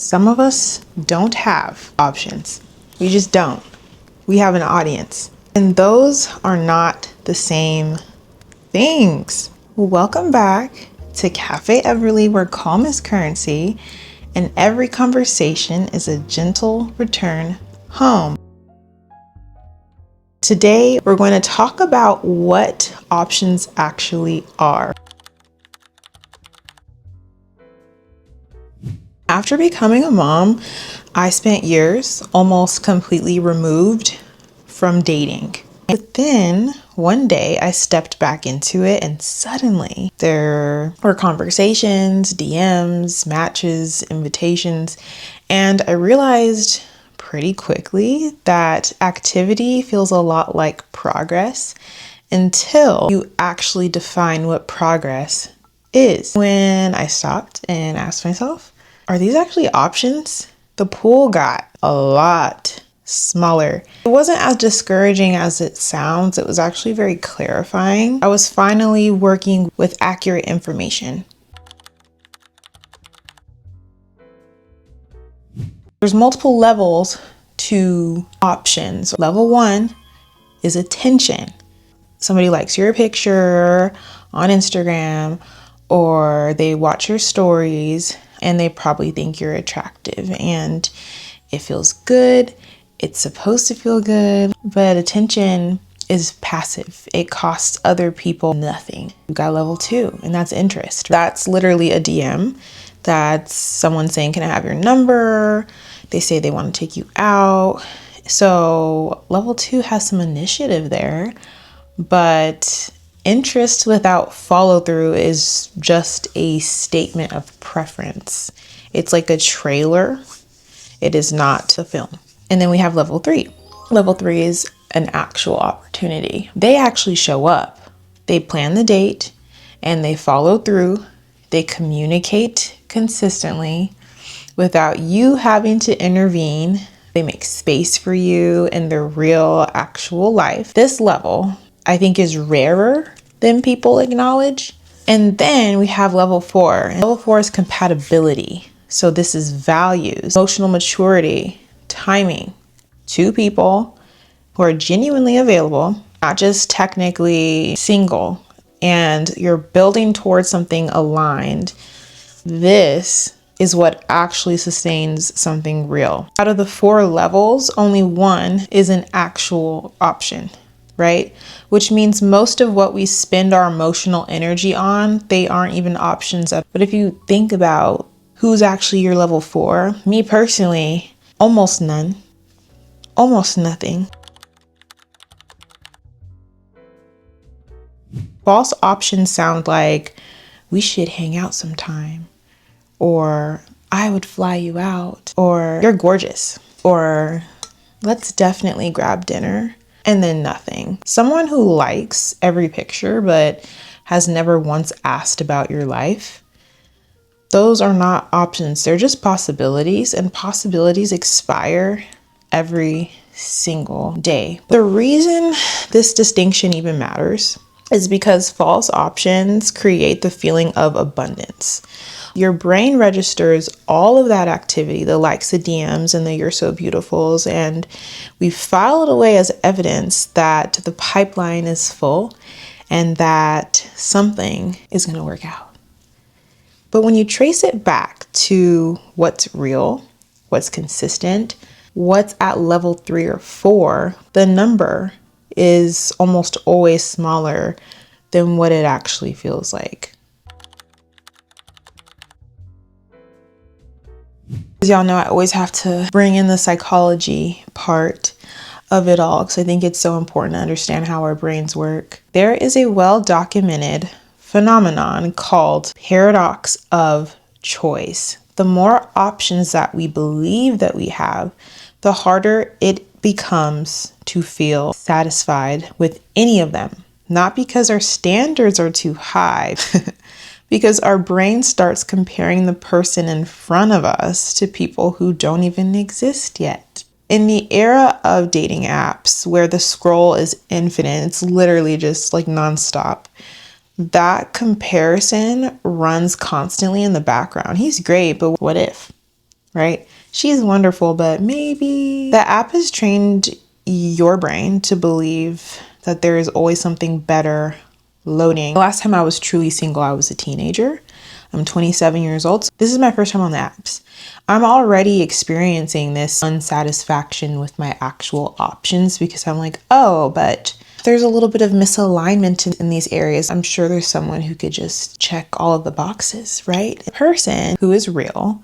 Some of us don't have options. We just don't. We have an audience. And those are not the same things. Welcome back to Cafe Everly, where calm is currency and every conversation is a gentle return home. Today, we're going to talk about what options actually are. After becoming a mom, I spent years almost completely removed from dating. But then one day I stepped back into it and suddenly there were conversations, DMs, matches, invitations, and I realized pretty quickly that activity feels a lot like progress until you actually define what progress is. When I stopped and asked myself, are these actually options? The pool got a lot smaller. It wasn't as discouraging as it sounds. It was actually very clarifying. I was finally working with accurate information. There's multiple levels to options. Level 1 is attention. Somebody likes your picture on Instagram, or they watch your stories and they probably think you're attractive and it feels good. It's supposed to feel good, but attention is passive. It costs other people nothing. You got level 2, and that's interest. That's literally a DM. That's someone saying, can I have your number? They say they want to take you out. So level 2 has some initiative there, but interest without follow through is just a statement of preference. It's like a trailer. It is not a film. And then we have level 3. Level 3 is an actual opportunity. They actually show up. They plan the date and they follow through. They communicate consistently without you having to intervene. They make space for you in their real, actual life. This level, I think, is rarer than people acknowledge. And then we have level 4. And level 4 is compatibility. So this is values, emotional maturity, timing. 2 people who are genuinely available, not just technically single, and you're building towards something aligned. This is what actually sustains something real. Out of the 4 levels, only 1 is an actual option, right? Which means most of what we spend our emotional energy on, they aren't even options. But if you think about who's actually your level 4, me personally, almost none, almost nothing. False options sound like, we should hang out sometime, or I would fly you out, or you're gorgeous, or let's definitely grab dinner, and then nothing. Someone who likes every picture but has never once asked about your life, those are not options. They're just possibilities, and possibilities expire every single day. The reason this distinction even matters is because false options create the feeling of abundance. Your brain registers all of that activity, the likes, the DMs, and the you're so beautifuls, and we file it away as evidence that the pipeline is full and that something is going to work out. But when you trace it back to what's real, what's consistent, what's at level 3 or 4, the number is almost always smaller than what it actually feels like. As y'all know, I always have to bring in the psychology part of it all because I think it's so important to understand how our brains work. There is a well-documented phenomenon called paradox of choice. The more options that we believe that we have, the harder it becomes to feel satisfied with any of them. Not because our standards are too high, because our brain starts comparing the person in front of us to people who don't even exist yet. In the era of dating apps where the scroll is infinite, it's literally just like nonstop, that comparison runs constantly in the background. He's great, but what if? right? She's wonderful, but maybe the app has trained your brain to believe that there is always something better loading. The last time I was truly single, I was a teenager. I'm 27 years old. So this is my first time on the apps. I'm already experiencing this unsatisfaction with my actual options because I'm like, oh, but there's a little bit of misalignment in these areas. I'm sure there's someone who could just check all of the boxes, right? A person who is real,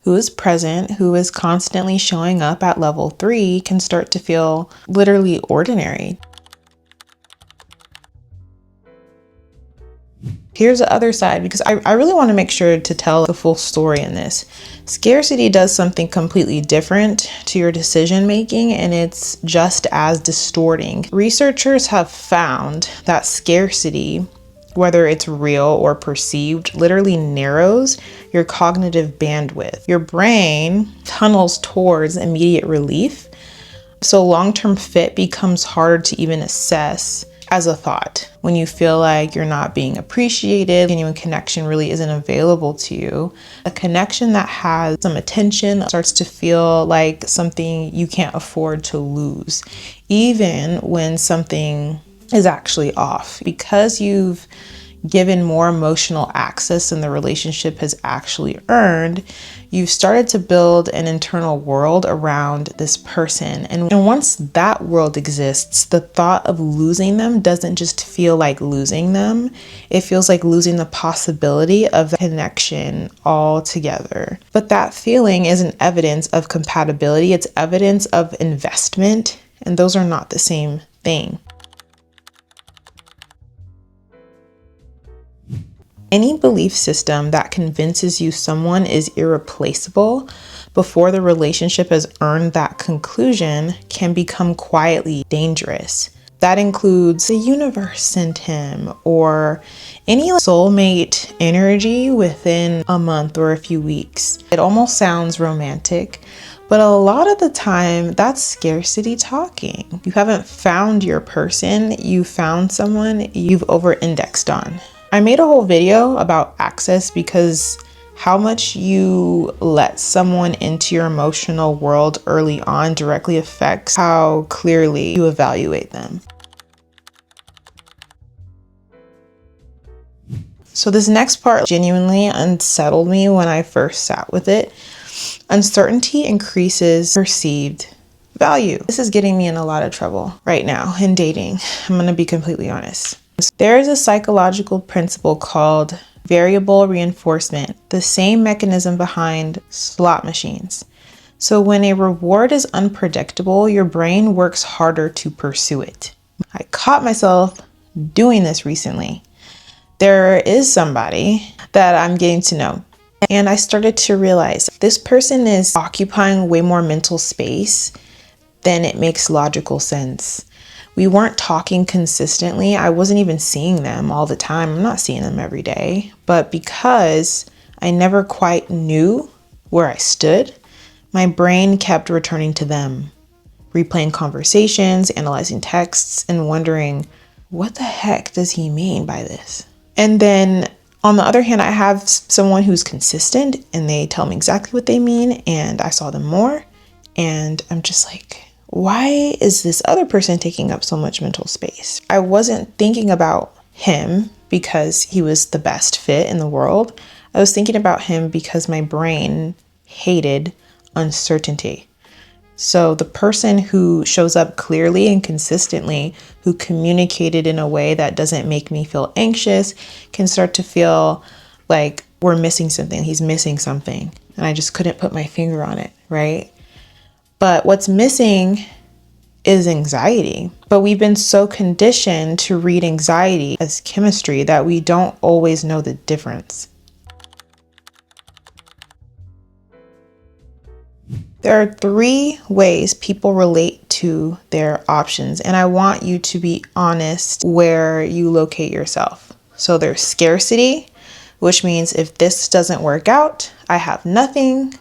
who is present, who is constantly showing up at level 3 can start to feel literally ordinary. Here's the other side, because I really want to make sure to tell the full story in this. Scarcity does something completely different to your decision making, and it's just as distorting. Researchers have found that scarcity, whether it's real or perceived, literally narrows your cognitive bandwidth. Your brain tunnels towards immediate relief, so long-term fit becomes harder to even assess as a thought. When you feel like you're not being appreciated, genuine connection really isn't available to you. A connection that has some attention starts to feel like something you can't afford to lose, even when something is actually off. Because you've given more emotional access than the relationship has actually earned, you've started to build an internal world around this person. And once that world exists, the thought of losing them doesn't just feel like losing them. It feels like losing the possibility of the connection altogether. But that feeling isn't evidence of compatibility, it's evidence of investment. And those are not the same thing. Any belief system that convinces you someone is irreplaceable before the relationship has earned that conclusion can become quietly dangerous. That includes the universe sent him, or any soulmate energy within a month or a few weeks. It almost sounds romantic, but a lot of the time that's scarcity talking. You haven't found your person, you found someone you've over-indexed on. I made a whole video about access because how much you let someone into your emotional world early on directly affects how clearly you evaluate them. So this next part genuinely unsettled me when I first sat with it. Uncertainty increases perceived value. This is getting me in a lot of trouble right now in dating. I'm going to be completely honest. There is a psychological principle called variable reinforcement, the same mechanism behind slot machines. So when a reward is unpredictable, your brain works harder to pursue it. I caught myself doing this recently. There is somebody that I'm getting to know, and I started to realize this person is occupying way more mental space than it makes logical sense. We weren't talking consistently. I wasn't even seeing them all the time. I'm not seeing them every day. But because I never quite knew where I stood, my brain kept returning to them, replaying conversations, analyzing texts, and wondering, what the heck does he mean by this? And then on the other hand, I have someone who's consistent and they tell me exactly what they mean, and I saw them more, and I'm just like, why is this other person taking up so much mental space? I wasn't thinking about him because he was the best fit in the world. I was thinking about him because my brain hated uncertainty. So the person who shows up clearly and consistently, who communicated in a way that doesn't make me feel anxious, can start to feel like we're missing something. He's missing something. And I just couldn't put my finger on it, right? But what's missing is anxiety. But we've been so conditioned to read anxiety as chemistry that we don't always know the difference. There are 3 ways people relate to their options, and I want you to be honest where you locate yourself. So there's scarcity, which means if this doesn't work out, I have nothing.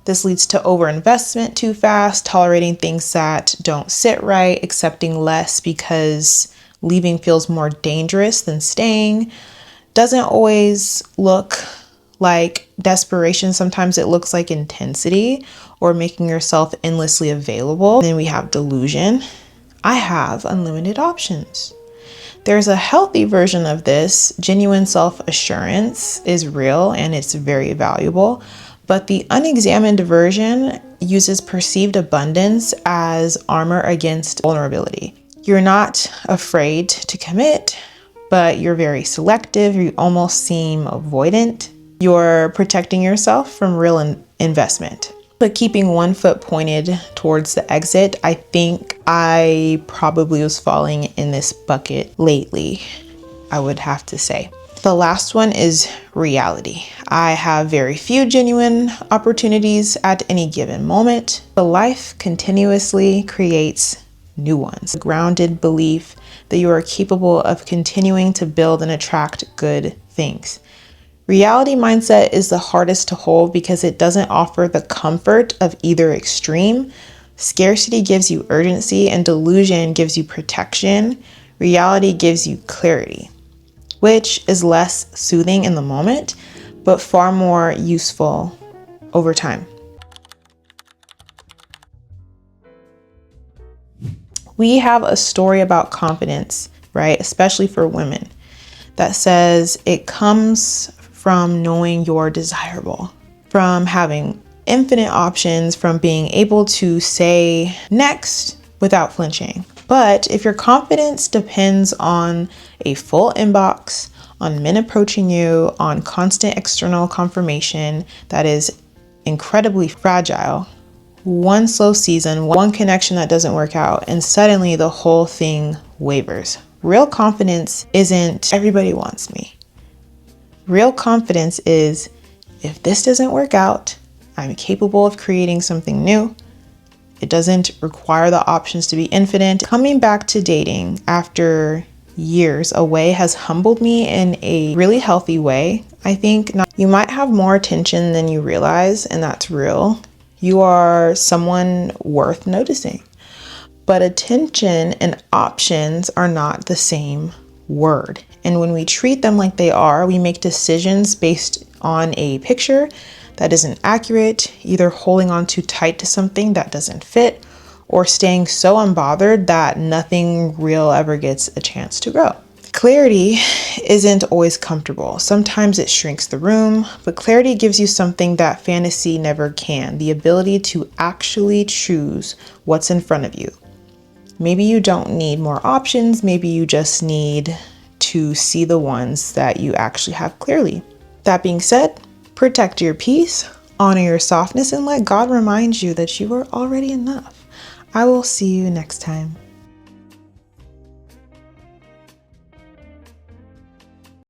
This leads to overinvestment too fast, tolerating things that don't sit right, accepting less because leaving feels more dangerous than staying. Doesn't always look like desperation. Sometimes it looks like intensity or making yourself endlessly available. Then we have delusion. I have unlimited options. There's a healthy version of this. Genuine self-assurance is real and it's very valuable, but the unexamined version uses perceived abundance as armor against vulnerability. You're not afraid to commit, but you're very selective. You almost seem avoidant. You're protecting yourself from real investment. But keeping one foot pointed towards the exit, I think I probably was falling in this bucket lately, I would have to say. The last one is reality. I have very few genuine opportunities at any given moment, but life continuously creates new ones. A grounded belief that you are capable of continuing to build and attract good things. Reality mindset is the hardest to hold because it doesn't offer the comfort of either extreme. Scarcity gives you urgency and delusion gives you protection. Reality gives you clarity, which is less soothing in the moment, but far more useful over time. We have a story about confidence, right? Especially for women, that says it comes from knowing you're desirable, from having infinite options, from being able to say next without flinching. But if your confidence depends on a full inbox, on men approaching you, on constant external confirmation, that is incredibly fragile. One slow season, one connection that doesn't work out, and suddenly the whole thing wavers. Real confidence isn't everybody wants me. Real confidence is, if this doesn't work out, I'm capable of creating something new. It doesn't require the options to be infinite. Coming back to dating after years away has humbled me in a really healthy way. I think you might have more attention than you realize, and that's real. You are someone worth noticing. But attention and options are not the same word. And when we treat them like they are, we make decisions based on a picture that isn't accurate, either holding on too tight to something that doesn't fit, or staying so unbothered that nothing real ever gets a chance to grow. Clarity isn't always comfortable. Sometimes it shrinks the room, but clarity gives you something that fantasy never can, the ability to actually choose what's in front of you. Maybe you don't need more options. Maybe you just need to see the ones that you actually have clearly. That being said, protect your peace, honor your softness, and let God remind you that you are already enough. I will see you next time.